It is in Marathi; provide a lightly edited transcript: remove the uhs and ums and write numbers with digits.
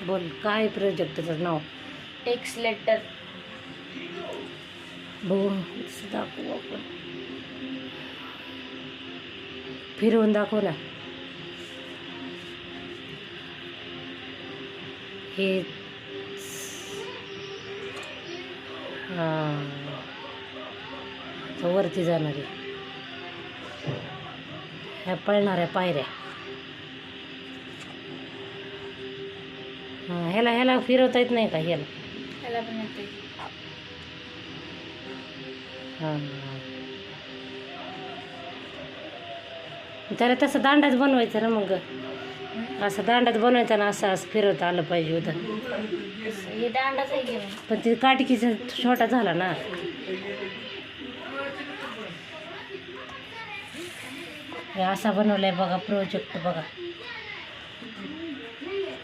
बोल काय प्रोजेक्टचं नाव? एक्सलेटर. बघू दाखवू आपण, फिरवून दाखव ना. हे हां वरती जाणारे ह्या पळणाऱ्या पायऱ्या. हां ह्याला फिरवता येत नाही का? ह्याला पण येते. हां त्याला तसं दांडाच बनवायचं ना मग. असं दांडाच बनवायचा ना, असं असं फिरवता आलं पाहिजे होतं. हे दांडाच आहे की पण ते काटकीचा छोटा झाला ना. हे असा बनवलाय बघा प्रोजेक्ट बघा.